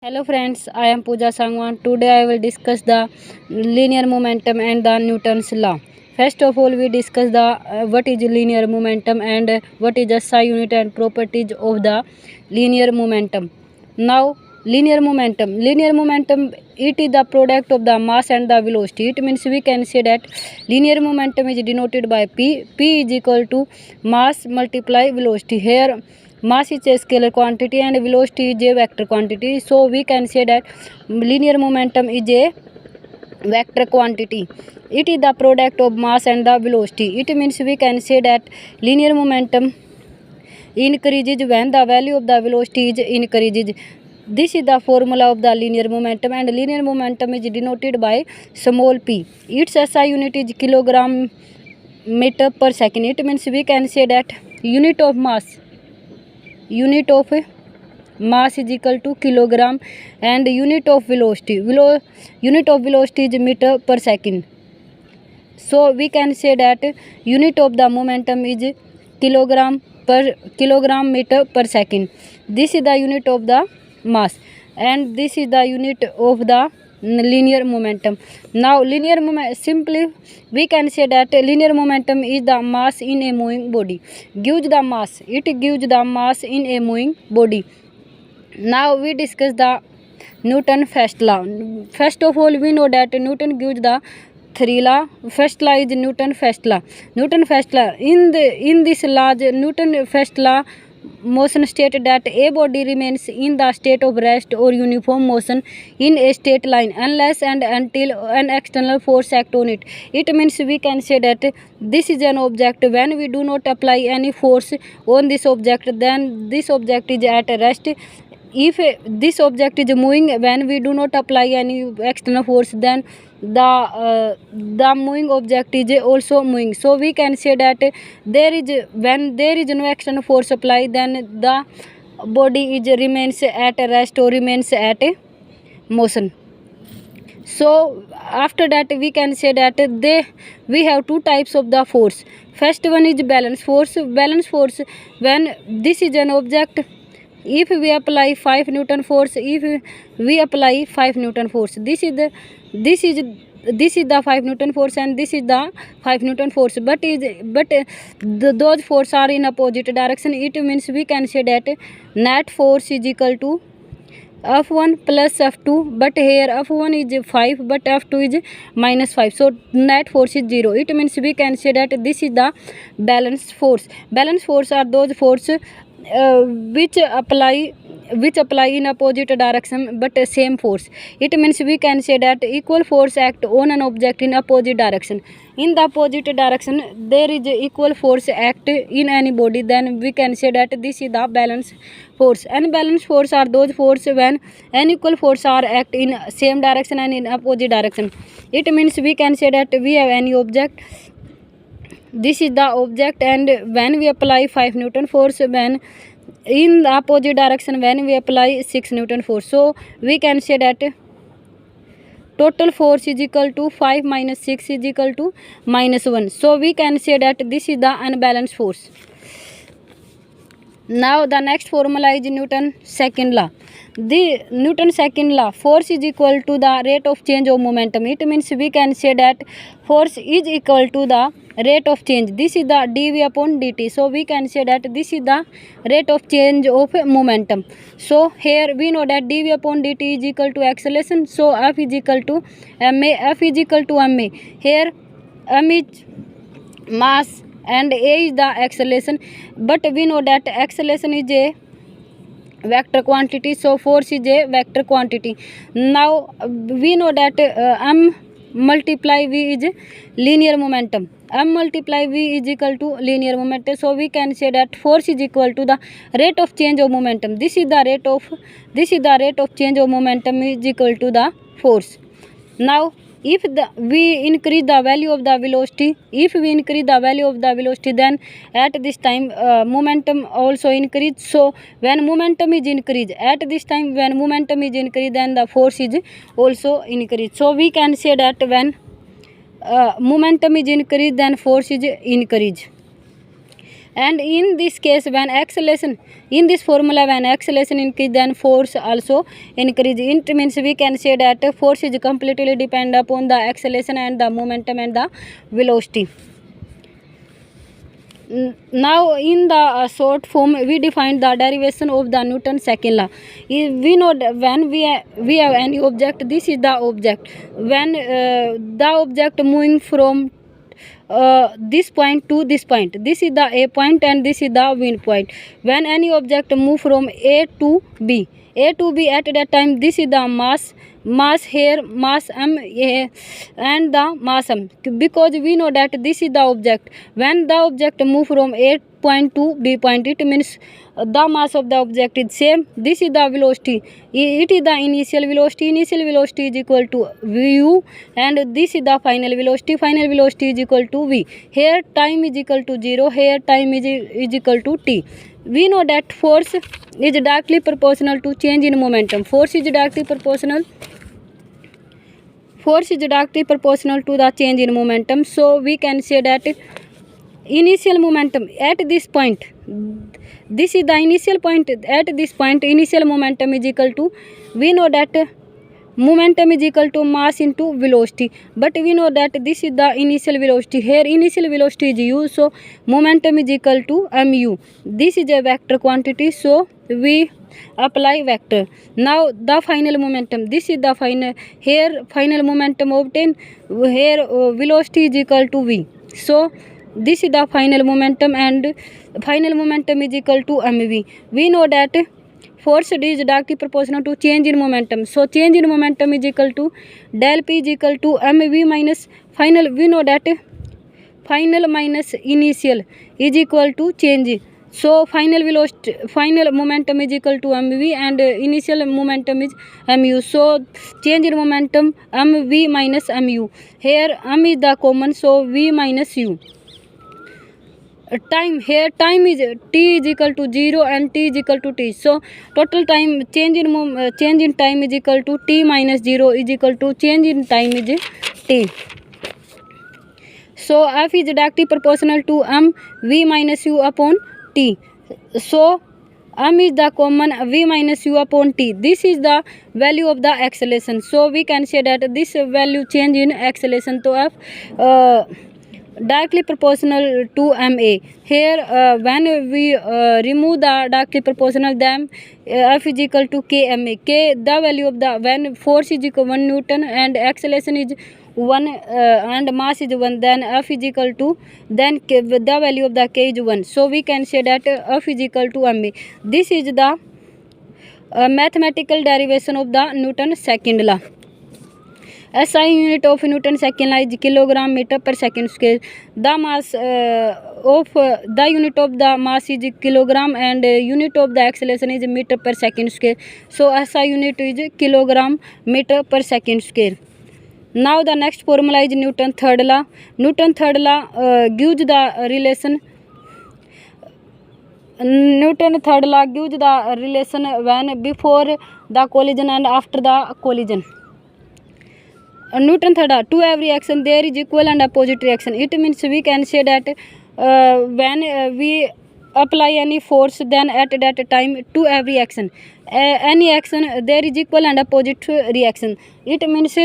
Hello friends, I am Pooja Sangwan. Today I will discuss the linear momentum and the Newton's law. First of all, we discuss the what is linear momentum and what is the SI unit and properties of the linear momentum. Now, linear momentum, it is the product of the mass and the velocity. It means we can say that linear momentum is denoted by P. P is equal to mass multiply velocity. Here mass is a scalar quantity and velocity is a vector quantity, so we can say that linear momentum is a vector quantity. It is the product of mass and the velocity. It means we can say that linear momentum increases when the value of the velocity is increases. This is the formula of the linear momentum, and linear momentum is denoted by small p. Its SI unit is kilogram meter per second. It means we can say that unit of mass is equal to kilogram, and unit of velocity is meter per second. So we can say that unit of the momentum is kilogram meter per second. This is the unit of the mass, and this is the unit of the linear momentum. Now simply we can say that linear momentum is the mass in a moving body. Gives the mass in a moving body. Now we discuss the Newton first law. First of all, we know that Newton gives the three law. First law is Newton first law. In this law, Newton first law motion stated that a body remains in the state of rest or uniform motion in a straight line unless and until an external force acts on it. It means we can say that this is an object. When we do not apply any force on this object, then this object is at rest. If this object is moving, when we do not apply any external force, then the moving object is also moving. So we can say that when there is no external force applied, then the body remains at rest or remains at motion. So after that we can say that we have two types of the force. First one is balance force. When this is an object, if we apply 5 Newton force, this is the 5 Newton force, and this is the 5 Newton force, but those forces are in opposite direction. It means we can say that net force is equal to F1 plus F2, but here F1 is 5 but F2 is minus 5, so net force is 0. It means we can say that this is the balance force. Balance force are those forces which apply in opposite direction but same force. It means we can say that equal force act on an object in opposite direction. In the opposite direction there is equal force act in any body, then we can say that this is the balance force. And balance force are those forces when unequal force are act in same direction and in opposite direction. It means we can say that we have any object. This is the object, and when we apply 5 Newton force, when in the opposite direction when we apply 6 Newton force, so we can say that total force is equal to 5 minus 6 is equal to minus 1. So we can say that this is the unbalanced force. Now the next formula is Newton second law. The Newton second law, force is equal to the rate of change of momentum. It means we can say that force is equal to the rate of change. This is the dv upon dt. So we can say that this is the rate of change of momentum. So here we know that dv upon dt is equal to acceleration. So F is equal to ma. Here m is mass and a is the acceleration, but we know that acceleration is a vector quantity, so force is a vector quantity. Now we know that m multiply v is linear momentum. M multiply v is equal to linear momentum, so we can say that force is equal to the rate of change of momentum. This is the rate of change of momentum is equal to the force. Now if we increase the value of the velocity, then at this time momentum also increase. So when momentum is increased, then the force is also increased. So we can say that when momentum is increased, then force is increased. And in this case, when acceleration, in this formula, when acceleration increase, then force also increase. It means we can say that force is completely depend upon the acceleration and the momentum and the velocity. Now in the short form, we define the derivation of the Newton's second law. We know that when we have any object, this is the object. When the object moving from this point to this point, this is the A point and this is the B point. When any object move from A to B, at that time, this is the mass here, mass m and the mass m, because we know that this is the object. When the object move from A point to B point, it means the mass of the object is same. This is the velocity, it is the initial velocity. Initial velocity is equal to vu, and this is the final velocity. Final velocity is equal to v. Here time is equal to 0, here time is equal to t. We know that force is directly proportional to change in momentum. Force is directly proportional to the change in momentum. So we can say that initial momentum at this point, this is the initial point. At this point, initial momentum is equal to, we know that momentum is equal to mass into velocity, but we know that this is the initial velocity. Here initial velocity is u, so momentum is equal to mu. This is a vector quantity, so we apply vector. Now the final momentum, this is the final, here final momentum obtained, here velocity is equal to v. So this is the final momentum, and final momentum is equal to mv. We know that force is directly proportional to change in momentum. So change in momentum is equal to del p is equal to mv minus final. We know that final minus initial is equal to change. So final velocity, final momentum is equal to mv, and initial momentum is mu. So change in momentum mv minus mu. Here m is the common, so v minus u. Time, here time is t is equal to 0 and t is equal to t. So total time, change in time is equal to t minus 0 is equal to change in time is t. So f is directly proportional to m v minus u upon t. So m is the common, v minus u upon t. This is the value of the acceleration. So we can say that this value change in acceleration to f directly proportional to ma. Here when we remove the directly proportional, then f is equal to kma. K, the value of the, when force is equal 1 Newton and acceleration is 1 and mass is 1, then f is equal to, then k, the value of the k is 1. So we can say that f is equal to ma. This is the mathematical derivation of the Newton's second law. SI unit of Newton's second law is kilogram meter per second square. The mass of the unit of the mass is kilogram, and unit of the acceleration is meter per second square. So SI unit is kilogram meter per second square. Now the next formula is Newton's third law. Newton's third law gives the relation. Newton's third law gives the relation when before the collision and after the collision. Newton's third law, to every action there is equal and opposite reaction. It means we can say that when we apply any force, then at that time to every action, any action there is equal and opposite reaction. It means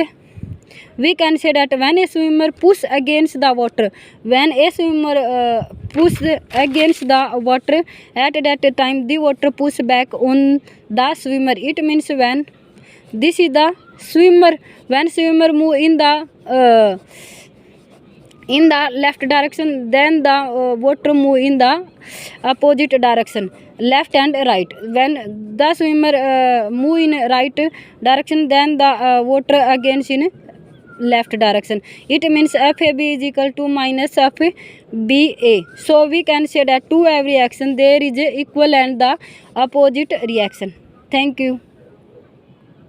we can say that when a swimmer push against the water, when a swimmer push against the water, at that time the water push back on the swimmer. It means when this is the swimmer, when swimmer move in the left direction, then the water move in the opposite direction, left and right. When the swimmer move in right direction, then the water against in left direction. It means FAB is equal to minus FBA. So we can say that to every action there is equal and the opposite reaction. Thank you.